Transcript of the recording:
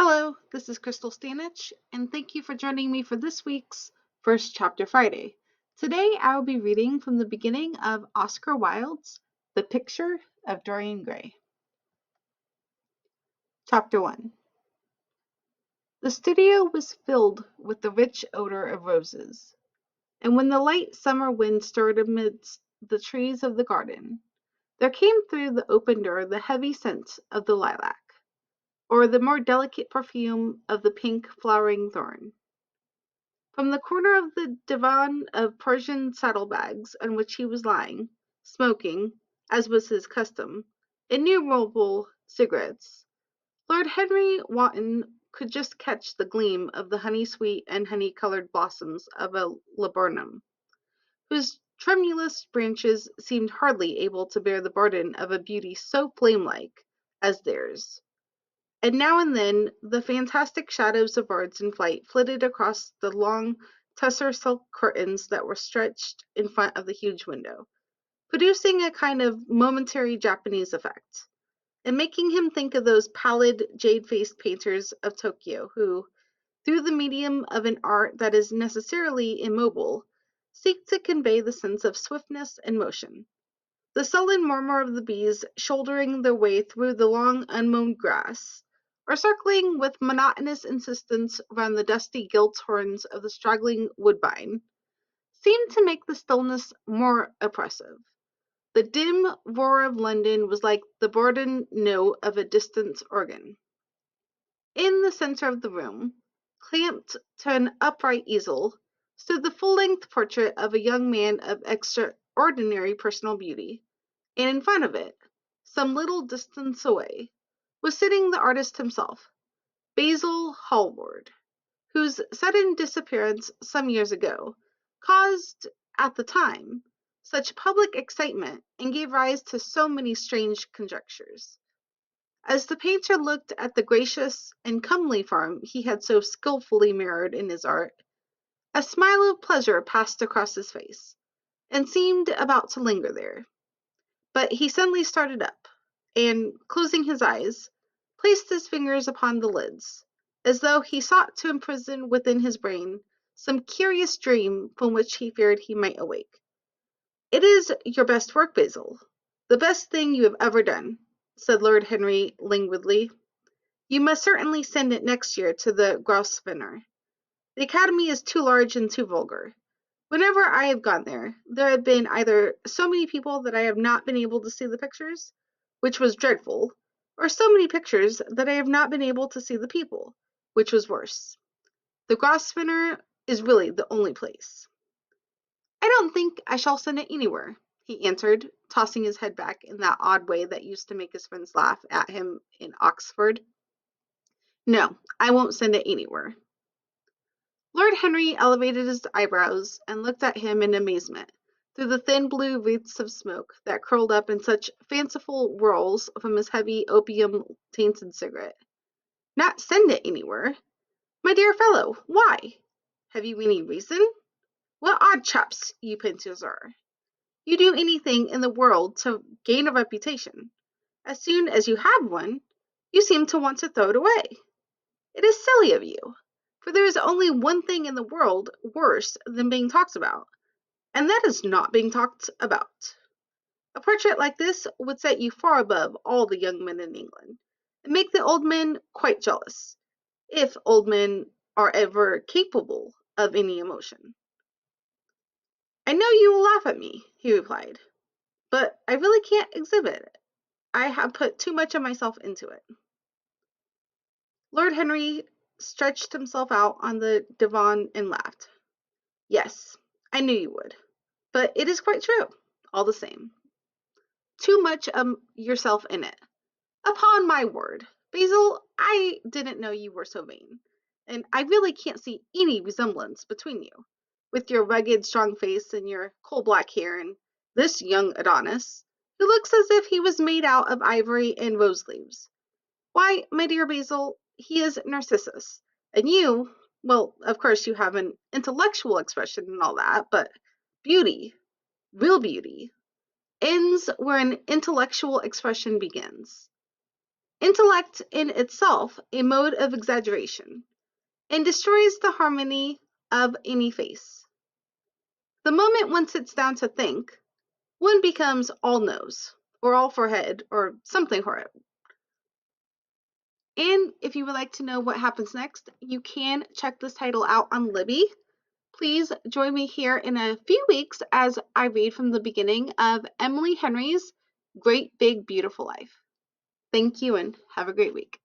Hello, this is Krystal and thank you for joining me for this week's First Chapter Friday. Today I will be reading from the beginning of Oscar Wilde's The Picture of Dorian Gray. Chapter 1. The studio was filled with the rich odor of roses, and when the light summer wind stirred amidst the trees of the garden, there came through the open door the heavy scent of the lilac, or the more delicate perfume of the pink flowering thorn. From the corner of the divan of Persian saddlebags on which he was lying, smoking, as was his custom, innumerable cigarettes, Lord Henry Wotton could just catch the gleam of the honey-sweet and honey-colored blossoms of a laburnum, whose tremulous branches seemed hardly able to bear the burden of a beauty so flame-like as theirs. And now and then the fantastic shadows of birds in flight flitted across the long tussar silk curtains that were stretched in front of the huge window, producing a kind of momentary Japanese effect, and making him think of those pallid, jade-faced painters of Tokyo who, through the medium of an art that is necessarily immobile, seek to convey the sense of swiftness and motion. The sullen murmur of the bees shouldering their way through the long unmown grass, or circling with monotonous insistence round the dusty gilt horns of the straggling woodbine, seemed to make the stillness more oppressive. The dim roar of London was like the burdened note of a distant organ. In the centre of the room, clamped to an upright easel, stood the full-length portrait of a young man of extraordinary personal beauty, and in front of it, some little distance away, was sitting the artist himself, Basil Hallward, whose sudden disappearance some years ago caused, at the time, such public excitement and gave rise to so many strange conjectures. As the painter looked at the gracious and comely form he had so skilfully mirrored in his art, a smile of pleasure passed across his face, and seemed about to linger there. But he suddenly started up, and, closing his eyes, placed his fingers upon the lids, as though he sought to imprison within his brain some curious dream from which he feared he might awake. "It is your best work, Basil, the best thing you have ever done," said Lord Henry languidly. "You must certainly send it next year to the Grosvenor. The Academy is too large and too vulgar. Whenever I have gone there, there have been either so many people that I have not been able to see the pictures, which was dreadful, or so many pictures that I have not been able to see the people, which was worse. The Grosvenor is really the only place." "I don't think I shall send it anywhere," he answered, tossing his head back in that odd way that used to make his friends laugh at him in Oxford. "No, I won't send it anywhere." Lord Henry elevated his eyebrows and looked at him in amazement through the thin blue wreaths of smoke that curled up in such fanciful whirls from his heavy opium-tainted cigarette. "Not send it anywhere? My dear fellow, why? Have you any reason? What odd chaps you painters are! You do anything in the world to gain a reputation. As soon as you have one, you seem to want to throw it away. It is silly of you, for there is only one thing in the world worse than being talked about, and that is not being talked about. A portrait like this would set you far above all the young men in England, and make the old men quite jealous, if old men are ever capable of any emotion." "I know you will laugh at me," he replied, "but I really can't exhibit it. I have put too much of myself into it." Lord Henry stretched himself out on the divan and laughed. "Yes, I knew you would. But it is quite true, all the same. Too much of yourself in it. Upon my word, Basil, I didn't know you were so vain. And I really can't see any resemblance between you, with your rugged, strong face and your coal-black hair, and this young Adonis, who looks as if he was made out of ivory and rose-leaves. Why, my dear Basil, he is Narcissus. And you, well, of course you have an intellectual expression and all that, but beauty, real beauty, ends where an intellectual expression begins. intellect in itself a mode of exaggeration, and destroys the harmony of any face. The moment one sits down to think, one becomes all nose, or all forehead, or something horrid. And if you would like to know what happens next, you can check this title out on Libby. Please join me here in a few weeks as I read from the beginning of Emily Henry's Great Big Beautiful Life. Thank you and have a great week.